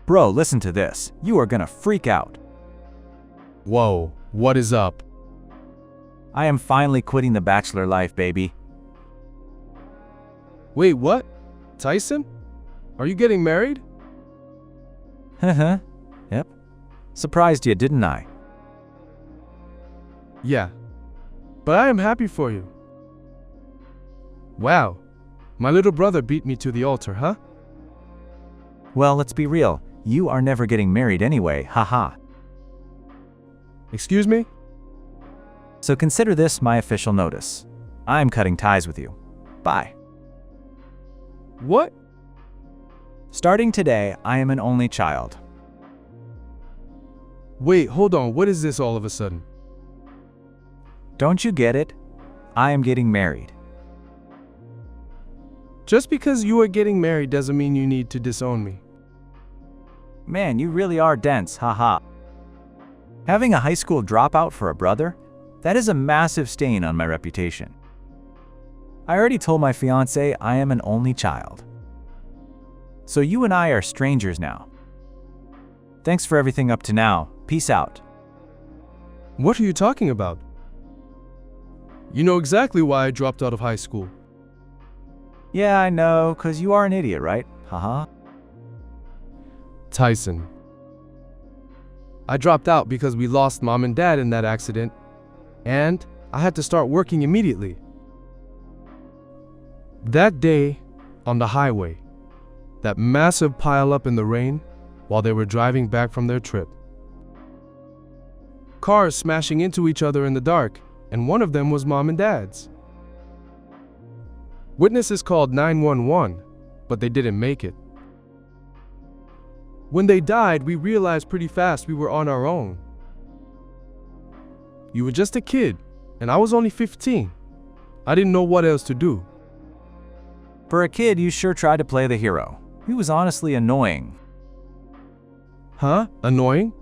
Bro, listen to this. You are gonna freak out. Whoa, what is up? I am finally quitting the bachelor life, baby. Wait, what? Tyson? Are you getting married? Haha. Yep. Surprised you, didn't I? Yeah. But I am happy for you. Wow. My little brother beat me to the altar, huh? Well, let's be real. You are never getting married anyway, haha. Excuse me? So consider this my official notice. I'm cutting ties with you. Bye. What? Starting today, I am an only child. Wait, hold on. What is this all of a sudden? Don't you get it? I am getting married. Just because you are getting married doesn't mean you need to disown me. Man, you really are dense, haha. Having a high school dropout for a brother? That is a massive stain on my reputation. I already told my fiancée I am an only child. So you and I are strangers now. Thanks for everything up to now. Peace out. What are you talking about? You know exactly why I dropped out of high school. Yeah, I know, 'cause you are an idiot, right? Haha. Tyson. I dropped out because we lost mom and dad in that accident, and I had to start working immediately. That day, on the highway, that massive pileup in the rain while they were driving back from their trip. Cars smashing into each other in the dark, and one of them was mom and dad's. Witnesses called 911, but they didn't make it. When they died, we realized pretty fast we were on our own. You were just a kid, and I was only 15. I didn't know what else to do. For a kid, you sure tried to play the hero. He was honestly annoying. Huh? Annoying?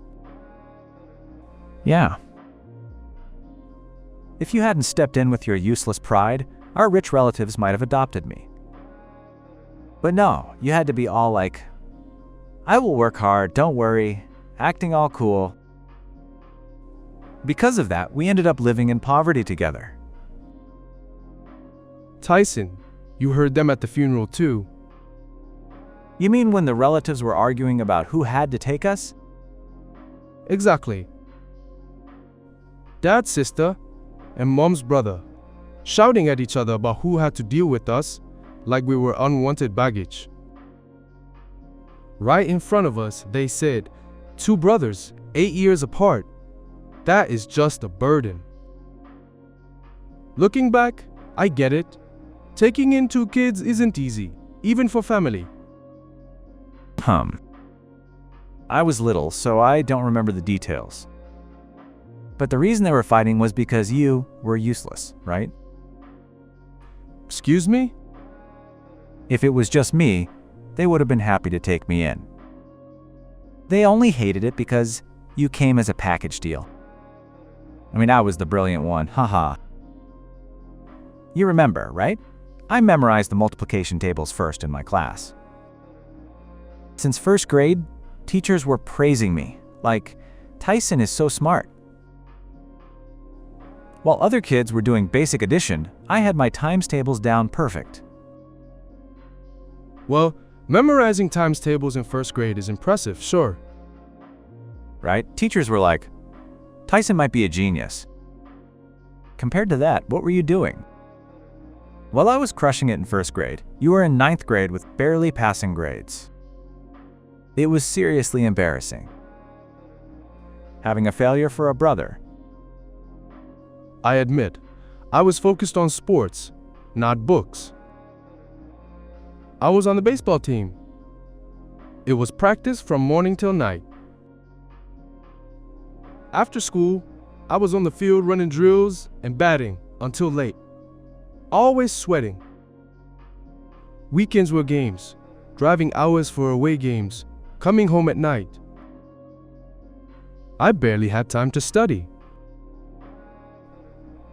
Yeah. If you hadn't stepped in with your useless pride, our rich relatives might have adopted me. But no, you had to be all like, I will work hard, don't worry, acting all cool. Because of that, we ended up living in poverty together. Tyson, you heard them at the funeral too. You mean when the relatives were arguing about who had to take us? Exactly. Dad's sister and mom's brother, shouting at each other about who had to deal with us like we were unwanted baggage. Right in front of us, they said, 2 brothers, 8 years apart. That is just a burden. Looking back, I get it. Taking in 2 kids isn't easy, even for family. I was little, so I don't remember the details. But the reason they were fighting was because you were useless, right? Excuse me? If it was just me, they would have been happy to take me in. They only hated it because you came as a package deal. I mean, I was the brilliant one, haha. You remember, right? I memorized the multiplication tables first in my class. Since first grade, teachers were praising me, like, Tyson is so smart. While other kids were doing basic addition, I had my times tables down perfect. Well, memorizing times tables in first grade is impressive, sure. Right? Teachers were like, Tyson might be a genius. Compared to that, what were you doing? While I was crushing it in first grade, you were in 9th grade with barely passing grades. It was seriously embarrassing. Having a failure for a brother. I admit, I was focused on sports, not books. I was on the baseball team. It was practice from morning till night. After school, I was on the field running drills and batting until late. Always sweating. Weekends were games, driving hours for away games, coming home at night. I barely had time to study.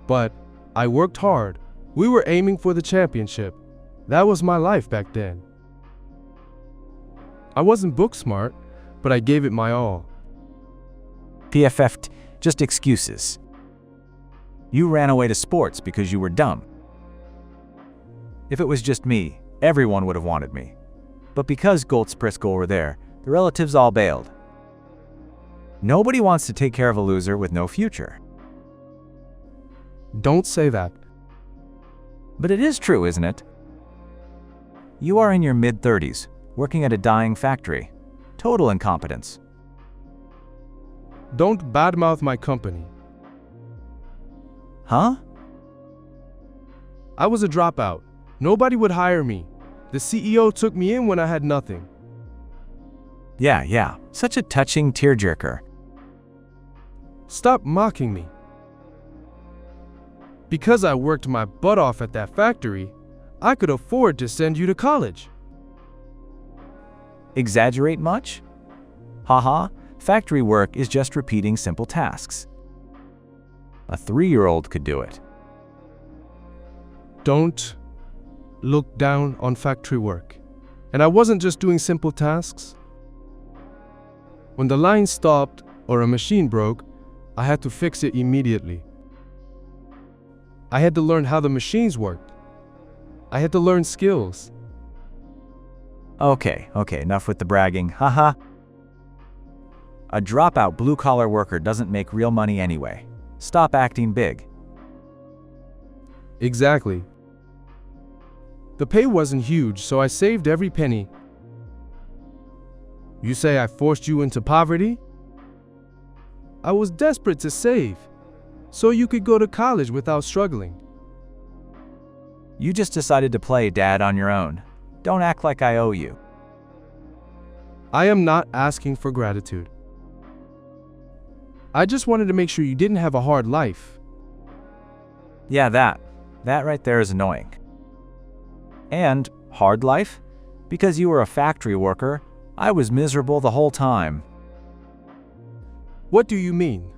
But I worked hard. We were aiming for the championship. That was my life back then. I wasn't book smart, but I gave it my all. PFF, just excuses. You ran away to sports because you were dumb. If it was just me, everyone would have wanted me. But because Goldspriskle were there, the relatives all bailed. Nobody wants to take care of a loser with no future. Don't say that. But it is true, isn't it? You are in your mid-30s, working at a dying factory. Total incompetence. Don't badmouth my company. Huh? I was a dropout. Nobody would hire me. The CEO took me in when I had nothing. Yeah, such a touching tearjerker. Stop mocking me. Because I worked my butt off at that factory, I could afford to send you to college. Exaggerate much? Haha, factory work is just repeating simple tasks. A 3-year-old could do it. Don't look down on factory work. And I wasn't just doing simple tasks. When the line stopped or a machine broke, I had to fix it immediately. I had to learn how the machines worked. I had to learn skills. Okay, enough with the bragging, haha. A dropout blue-collar worker doesn't make real money anyway. Stop acting big. Exactly. The pay wasn't huge, so I saved every penny. You say I forced you into poverty? I was desperate to save, so you could go to college without struggling. You just decided to play dad on your own. Don't act like I owe you. I am not asking for gratitude. I just wanted to make sure you didn't have a hard life. Yeah, that right there is annoying. And hard life? Because you were a factory worker, I was miserable the whole time. What do you mean?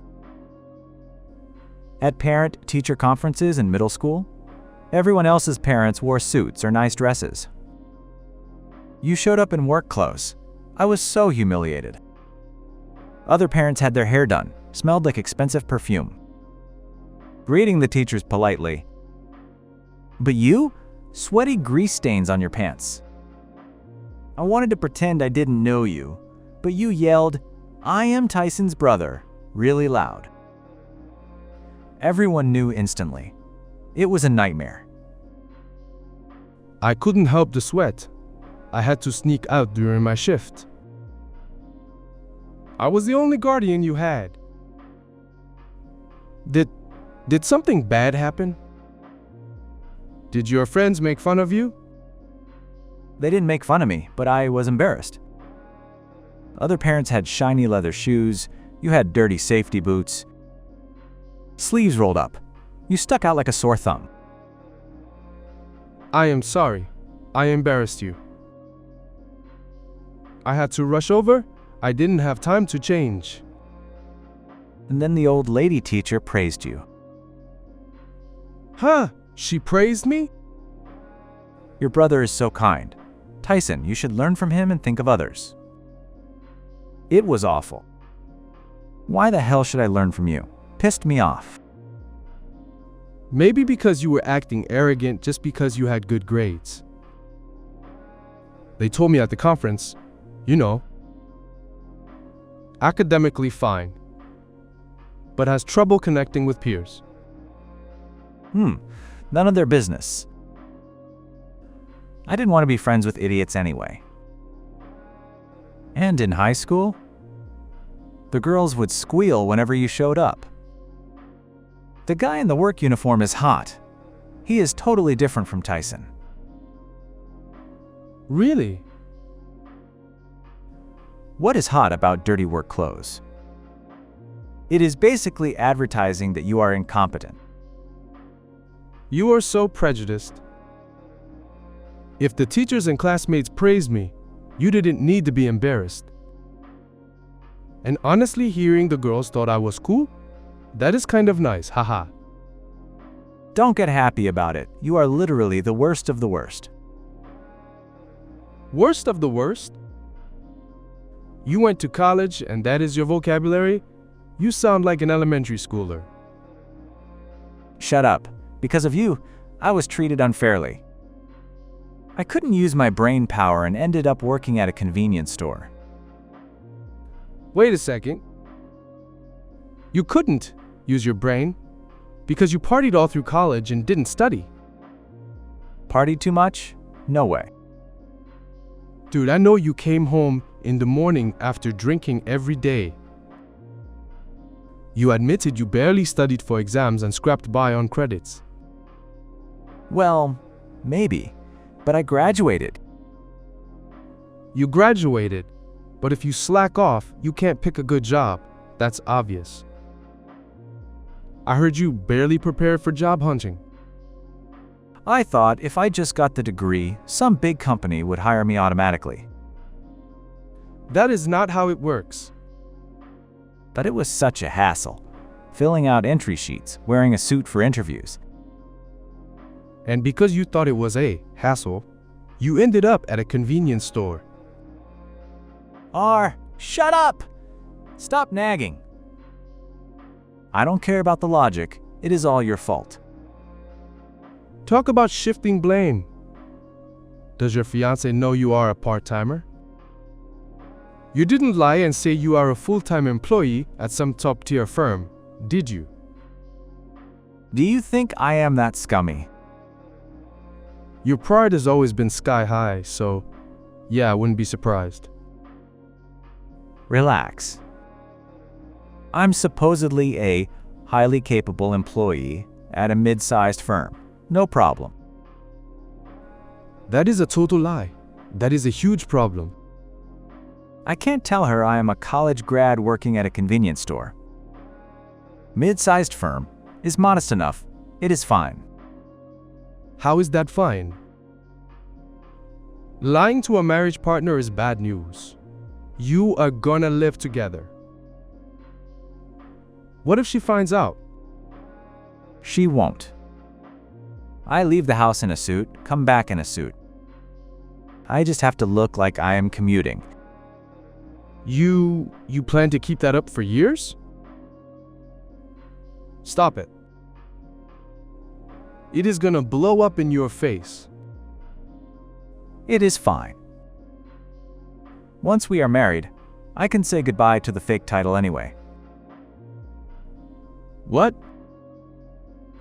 At parent-teacher conferences in middle school, everyone else's parents wore suits or nice dresses. You showed up in work clothes. I was so humiliated. Other parents had their hair done, smelled like expensive perfume. Greeting the teachers politely. But you? Sweaty grease stains on your pants. I wanted to pretend I didn't know you, but you yelled, "I am Tyson's brother," really loud. Everyone knew instantly. It was a nightmare. I couldn't help the sweat. I had to sneak out during my shift. I was the only guardian you had. Did something bad happen? Did your friends make fun of you? They didn't make fun of me, but I was embarrassed. Other parents had shiny leather shoes. You had dirty safety boots. Sleeves rolled up. You stuck out like a sore thumb. I am sorry. I embarrassed you. I had to rush over. I didn't have time to change. And then the old lady teacher praised you. Huh? She praised me? Your brother is so kind. Tyson, you should learn from him and think of others. It was awful. Why the hell should I learn from you? Pissed me off. Maybe because you were acting arrogant just because you had good grades. They told me at the conference, you know, academically fine, but has trouble connecting with peers. None of their business. I didn't want to be friends with idiots anyway. And in high school, the girls would squeal whenever you showed up. The guy in the work uniform is hot. He is totally different from Tyson. Really? What is hot about dirty work clothes? It is basically advertising that you are incompetent. You are so prejudiced. If the teachers and classmates praised me, you didn't need to be embarrassed. And honestly, hearing the girls thought I was cool, that is kind of nice, haha. Don't get happy about it. You are literally the worst of the worst. Worst of the worst? You went to college and that is your vocabulary? You sound like an elementary schooler. Shut up. Because of you, I was treated unfairly. I couldn't use my brain power and ended up working at a convenience store. Wait a second. You couldn't use your brain because you partied all through college and didn't study. Partied too much? No way. Dude, I know you came home in the morning after drinking every day. You admitted you barely studied for exams and scrapped by on credits. Well, maybe, but I graduated. You graduated, but if you slack off, you can't pick a good job. That's obvious. I heard you barely prepared for job hunting. I thought if I just got the degree, some big company would hire me automatically. That is not how it works. But it was such a hassle, filling out entry sheets, wearing a suit for interviews. And because you thought it was a hassle, you ended up at a convenience store. Shut up! Stop nagging. I don't care about the logic. It is all your fault. Talk about shifting blame. Does your fiancé know you are a part-timer? You didn't lie and say you are a full-time employee at some top-tier firm, did you? Do you think I am that scummy? Your pride has always been sky high, so yeah, I wouldn't be surprised. Relax. I'm supposedly a highly capable employee at a mid-sized firm. No problem. That is a total lie. That is a huge problem. I can't tell her I am a college grad working at a convenience store. Mid-sized firm is modest enough. It is fine. How is that fine? Lying to a marriage partner is bad news. You are gonna live together. What if she finds out? She won't. I leave the house in a suit, come back in a suit. I just have to look like I am commuting. You plan to keep that up for years? Stop it. It is gonna blow up in your face. It is fine. Once we are married, I can say goodbye to the fake title anyway. What?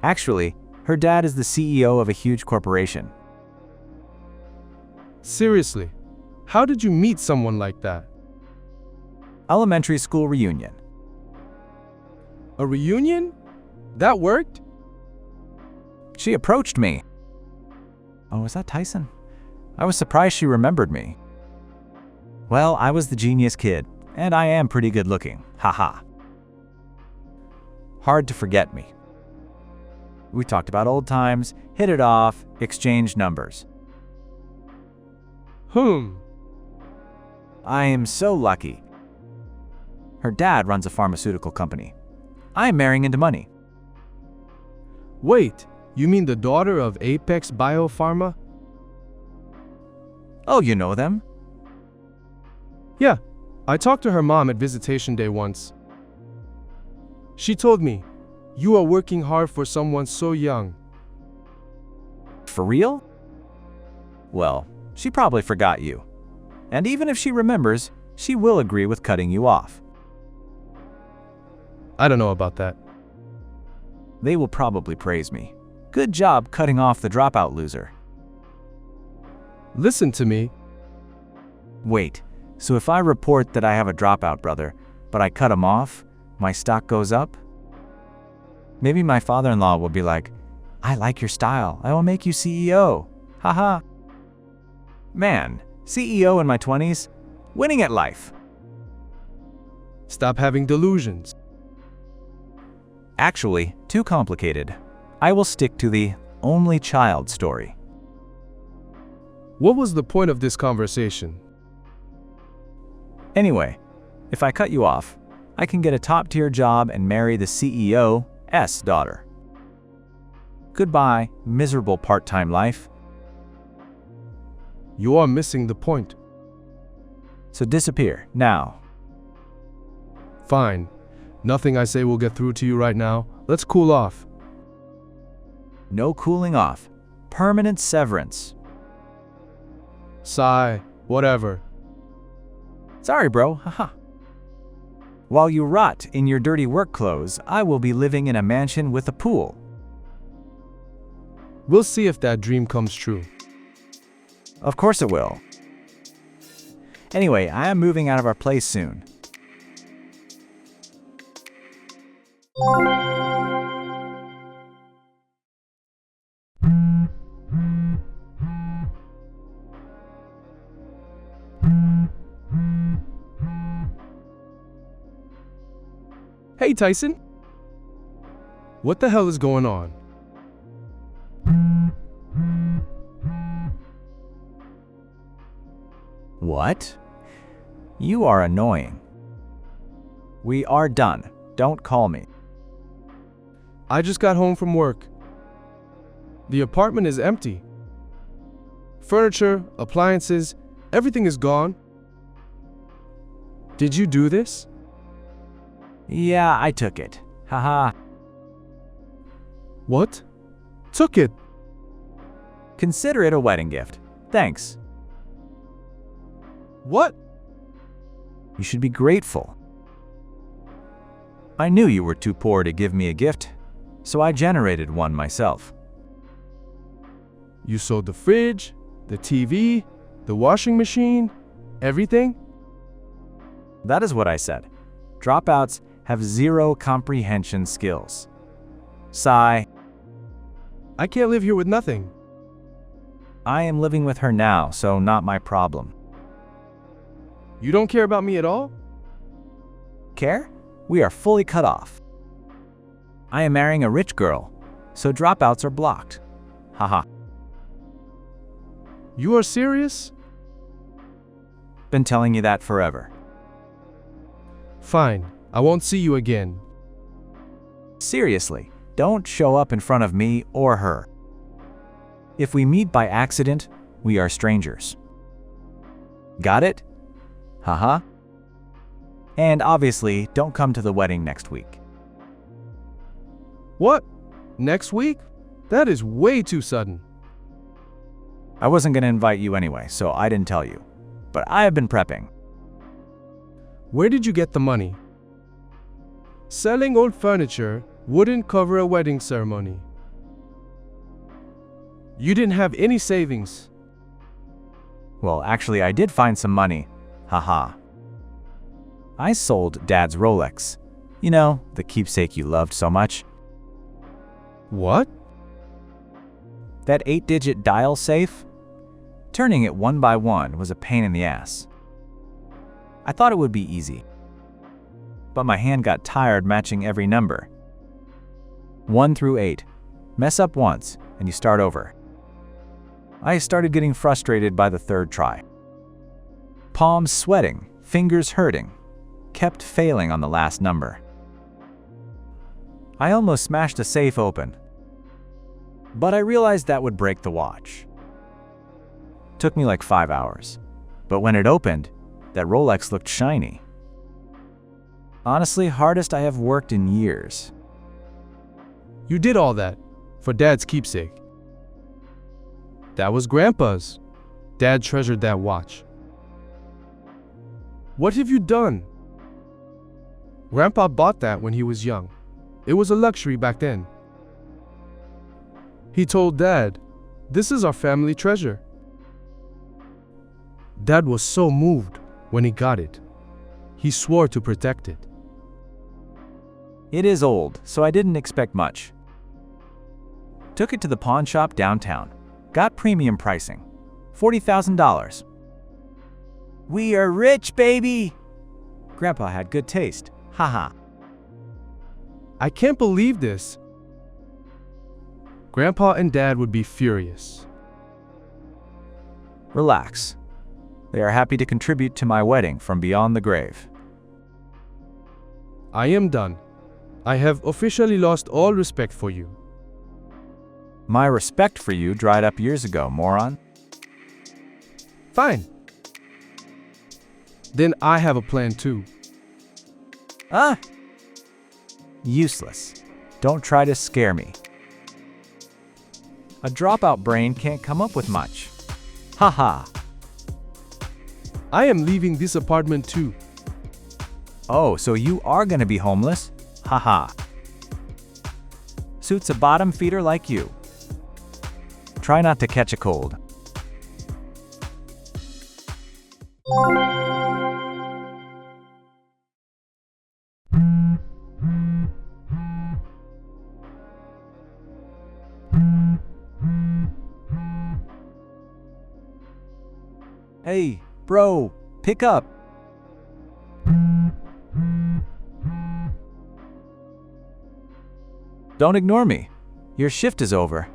Actually, her dad is the CEO of a huge corporation. Seriously, how did you meet someone like that? Elementary school reunion. A reunion? That worked? She approached me. Oh, was that Tyson? I was surprised she remembered me. Well, I was the genius kid, and I am pretty good looking. Haha. Hard to forget me. We talked about old times, hit it off, exchanged numbers. I am so lucky. Her dad runs a pharmaceutical company. I am marrying into money. Wait, you mean the daughter of Apex Biopharma? Oh, you know them? Yeah, I talked to her mom at visitation day once. She told me, you are working hard for someone so young. For real? Well, she probably forgot you. And even if she remembers, she will agree with cutting you off. I don't know about that. They will probably praise me. Good job cutting off the dropout loser. Listen to me. Wait, so if I report that I have a dropout brother, but I cut him off, my stock goes up? Maybe my father-in-law will be like, I like your style, I will make you CEO. Haha. Man, CEO in my 20s, winning at life. Stop having delusions. Actually, too complicated. I will stick to the only child story. What was the point of this conversation? Anyway, if I cut you off, I can get a top-tier job and marry the CEO's daughter. Goodbye, miserable part-time life. You are missing the point. So disappear, now. Fine. Nothing I say will get through to you right now. Let's cool off. No cooling off. Permanent severance. Sigh. Whatever. Sorry, bro, haha. While you rot in your dirty work clothes, I will be living in a mansion with a pool. We'll see if that dream comes true. Of course it will. Anyway, I am moving out of our place soon. Hey, Tyson. What the hell is going on? What? You are annoying. We are done. Don't call me. I just got home from work. The apartment is empty. Furniture, appliances, everything is gone. Did you do this? Yeah, I took it. Haha. What? Took it? Consider it a wedding gift. Thanks. What? You should be grateful. I knew you were too poor to give me a gift, so I generated one myself. You sold the fridge, the TV, the washing machine, everything? That is what I said. Dropouts have zero comprehension skills. Sigh. I can't live here with nothing. I am living with her now, so not my problem. You don't care about me at all? Care? We are fully cut off. I am marrying a rich girl, so dropouts are blocked. Haha. You are serious? Been telling you that forever. Fine, I won't see you again. Seriously, don't show up in front of me or her. If we meet by accident, we are strangers. Got it? Haha. And obviously, don't come to the wedding next week. What? Next week? That is way too sudden. I wasn't going to invite you anyway, so I didn't tell you. But I have been prepping. Where did you get the money? Selling old furniture wouldn't cover a wedding ceremony. You didn't have any savings. Well, actually, I did find some money. Haha. I sold Dad's Rolex. You know, the keepsake you loved so much. What? That 8-digit dial safe? Turning it one by one was a pain in the ass. I thought it would be easy. But my hand got tired matching every number. 1 through 8. Mess up once, and you start over. I started getting frustrated by the third try. Palms sweating, fingers hurting. Kept failing on the last number. I almost smashed the safe open. But I realized that would break the watch. Took me like 5 hours. But when it opened, that Rolex looked shiny. Honestly, hardest I have worked in years. You did all that for Dad's keepsake. That was Grandpa's. Dad treasured that watch. What have you done? Grandpa bought that when he was young. It was a luxury back then. He told Dad, "This is our family treasure." Dad was so moved when he got it. He swore to protect it. It is old, so I didn't expect much. Took it to the pawn shop downtown. Got premium pricing. $40,000. We are rich, baby! Grandpa had good taste. Haha. I can't believe this. Grandpa and Dad would be furious. Relax. They are happy to contribute to my wedding from beyond the grave. I am done. I have officially lost all respect for you. My respect for you dried up years ago, moron. Fine. Then I have a plan too. Ah! Useless. Don't try to scare me. A dropout brain can't come up with much. Haha. I am leaving this apartment too. Oh, so you are gonna be homeless? Haha. Suits a bottom feeder like you. Try not to catch a cold. Hey, bro, pick up. Don't ignore me. Your shift is over.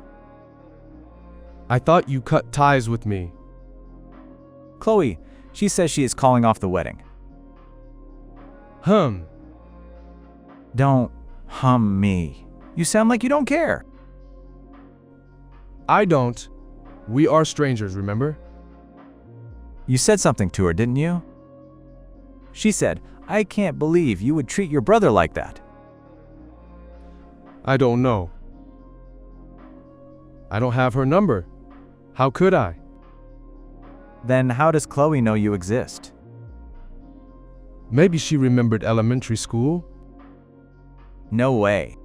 I thought you cut ties with me. Chloe, she says she is calling off the wedding. Don't hum me. You sound like you don't care. I don't. We are strangers, remember? You said something to her, didn't you? She said, I can't believe you would treat your brother like that. I don't know. I don't have her number. How could I? Then how does Chloe know you exist? Maybe she remembered elementary school. No way.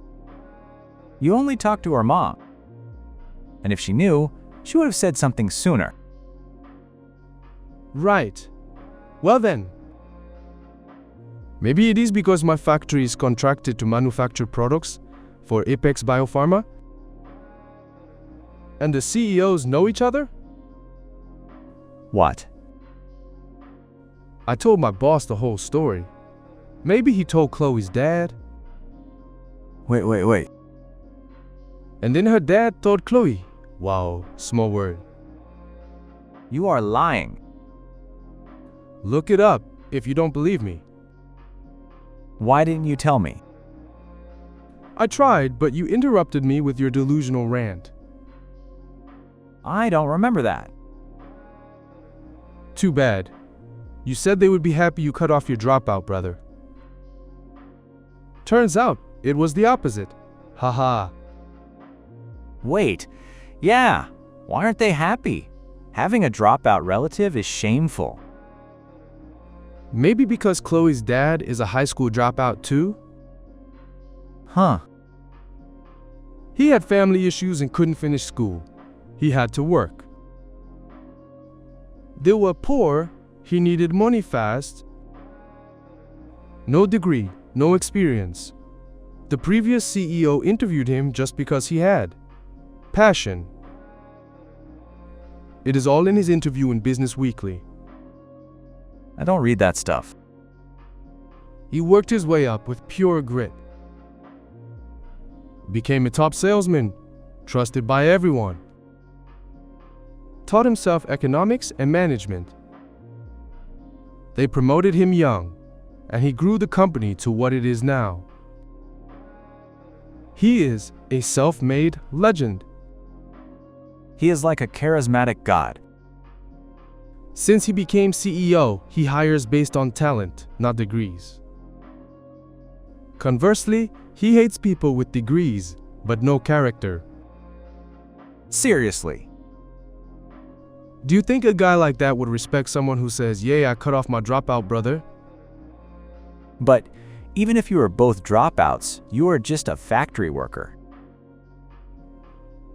You only talked to her mom. And if she knew, she would have said something sooner. Right. Well then. Maybe it is because my factory is contracted to manufacture products for Apex Biopharma? And the CEOs know each other? What? I told my boss the whole story. Maybe he told Chloe's dad. Wait. And then her dad told Chloe. Wow, small word. You are lying. Look it up if you don't believe me. Why didn't you tell me? I tried, but you interrupted me with your delusional rant. I don't remember that. Too bad. You said they would be happy you cut off your dropout, brother. Turns out, it was the opposite. Haha. Wait. Yeah. Why aren't they happy? Having a dropout relative is shameful. Maybe because Chloe's dad is a high school dropout too? Huh. He had family issues and couldn't finish school. He had to work. They were poor. He needed money fast. No degree, no experience. The previous CEO interviewed him just because he had passion. It is all in his interview in Business Weekly. I don't read that stuff. He worked his way up with pure grit. Became a top salesman, trusted by everyone. Taught himself economics and management. They promoted him young, and he grew the company to what it is now. He is a self-made legend. He is like a charismatic god. Since he became CEO, he hires based on talent, not degrees. Conversely, he hates people with degrees, but no character. Seriously. Do you think a guy like that would respect someone who says, "Yeah, I cut off my dropout, brother"? But even if you are both dropouts, you are just a factory worker.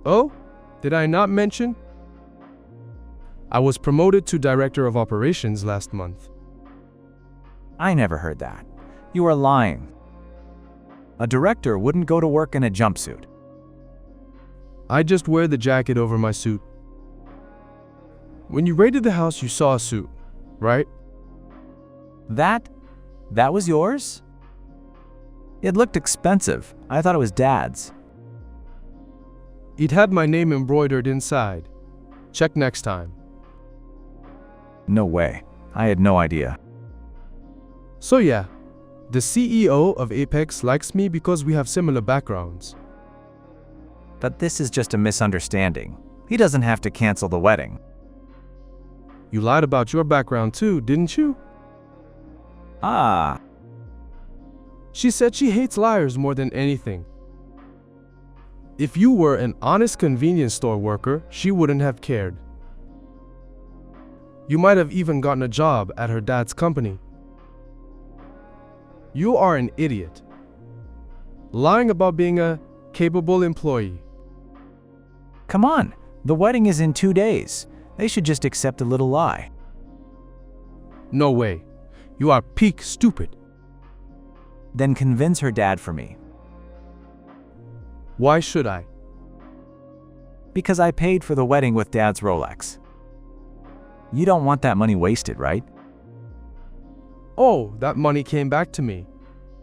Oh, did I not mention? I was promoted to Director of Operations last month. I never heard that. You are lying. A director wouldn't go to work in a jumpsuit. I just wear the jacket over my suit. When you raided the house, you saw a suit, right? That was yours? It looked expensive. I thought it was Dad's. It had my name embroidered inside. Check next time. No way. I had no idea. So yeah, the CEO of Apex likes me because we have similar backgrounds. But this is just a misunderstanding. He doesn't have to cancel the wedding. You lied about your background too, didn't you? Ah, She said she hates liars more than anything. If you were an honest convenience store worker, she wouldn't have cared. You might have even gotten a job at her dad's company. You are an idiot. Lying about being a capable employee. come on. The wedding is in 2 days. They should just accept a little lie. No way. You are peak stupid. Then convince her dad for me. Why should I? Because I paid for the wedding with Dad's Rolex. You don't want that money wasted, right? Oh, that money came back to me.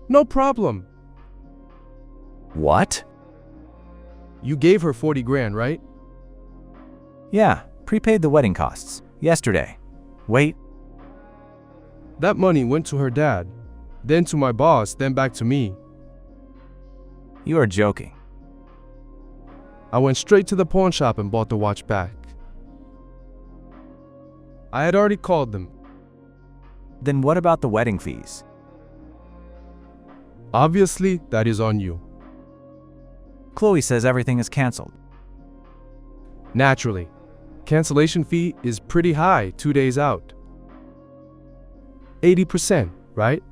No problem. What? You gave her 40 grand, right? Yeah, prepaid the wedding costs. Yesterday. Wait, That money went to her dad, then to my boss, then back to me. you are joking. I went straight to the pawn shop and bought the watch back. I had already called them. Then what about the wedding fees? Obviously, that is on you. Chloe says everything is canceled. Naturally, cancellation fee is pretty high 2 days out. 80%, right?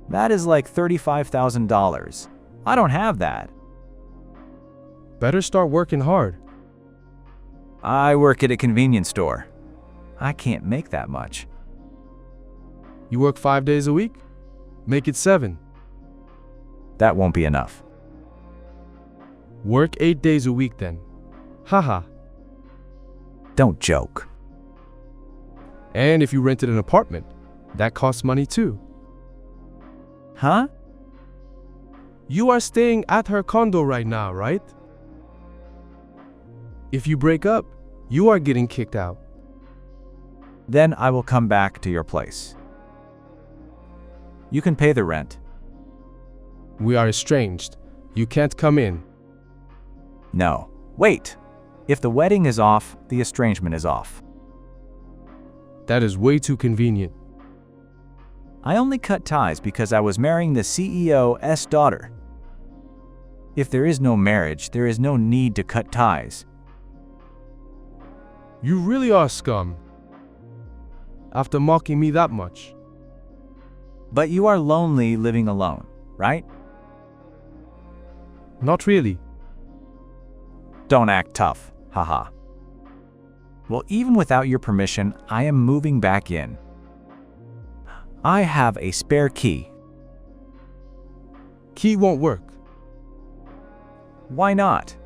That is like $35,000. I don't have that. Better start working hard. I work at a convenience store. I can't make that much. You work 5 days a week? Make it 7. That won't be enough. Work 8 days a week then. Haha. Don't joke. And if you rented an apartment, that costs money too. Huh? You are staying at her condo right now, right? If you break up, you are getting kicked out. Then I will come back to your place. You can pay the rent. We are estranged. You can't come in. No. Wait. If the wedding is off, the estrangement is off. That is way too convenient. I only cut ties because I was marrying the CEO's daughter. If there is no marriage, there is no need to cut ties. You really are scum. After mocking me that much. But you are lonely living alone, right? Not really. Don't act tough, haha. Well, even without your permission, I am moving back in. I have a spare key. Key won't work. Why not?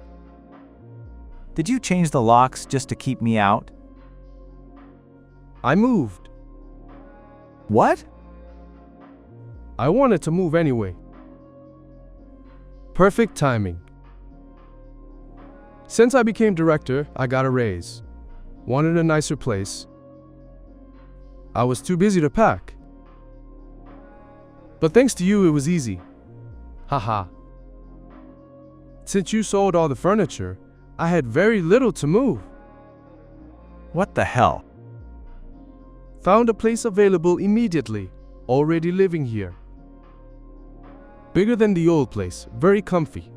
Did you change the locks just to keep me out? I moved. What? I wanted to move anyway. Perfect timing. Since I became director, I got a raise. Wanted a nicer place. I was too busy to pack. But thanks to you, it was easy. Haha. Since you sold all the furniture, I had very little to move. What the hell? Found a place available immediately. Already living here. Bigger than the old place, very comfy.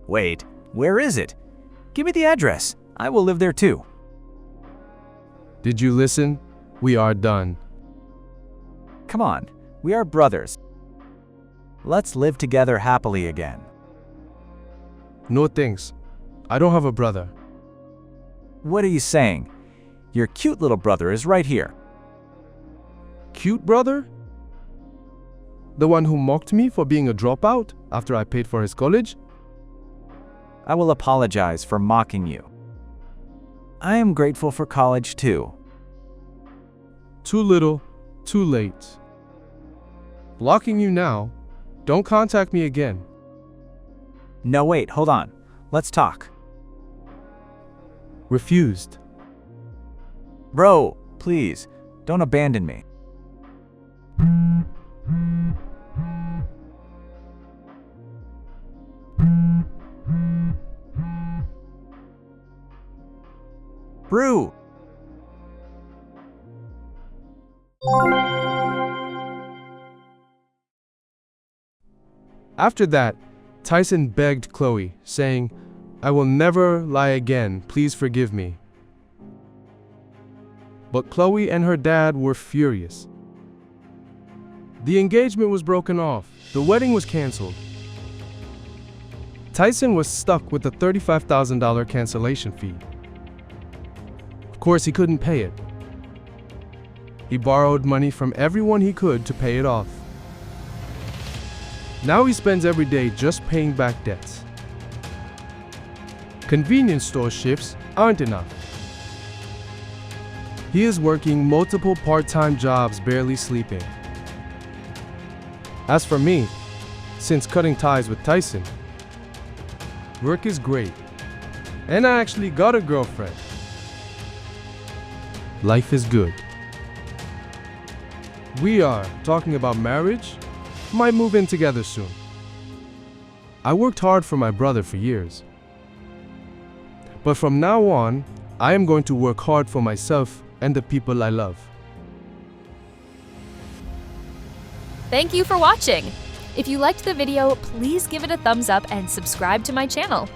Wait, where is it? Give me the address. I will live there too. Did you listen? We are done. Come on, we are brothers. Let's live together happily again. No thanks. I don't have a brother. What are you saying? Your cute little brother is right here. Cute brother? The one who mocked me for being a dropout after I paid for his college? I will apologize for mocking you. I am grateful for college too. Too little, too late. Blocking you now. Don't contact me again. No, wait, hold on. Let's talk. Refused. Bro, please, don't abandon me. Brew. After that, Tyson begged Chloe, saying, "I will never lie again, please forgive me." But Chloe and her dad were furious. The engagement was broken off. The wedding was canceled. Tyson was stuck with a $35,000 cancellation fee. Of course, he couldn't pay it. He borrowed money from everyone he could to pay it off. Now he spends every day just paying back debts. Convenience store shifts aren't enough. He is working multiple part-time jobs, barely sleeping. As for me, since cutting ties with Tyson, work is great, and I actually got a girlfriend. Life is good. We are talking about marriage, might move in together soon. I worked hard for my brother for years. But from now on, I am going to work hard for myself and the people I love. Thank you for watching. If you liked the video, please give it a thumbs up and subscribe to my channel.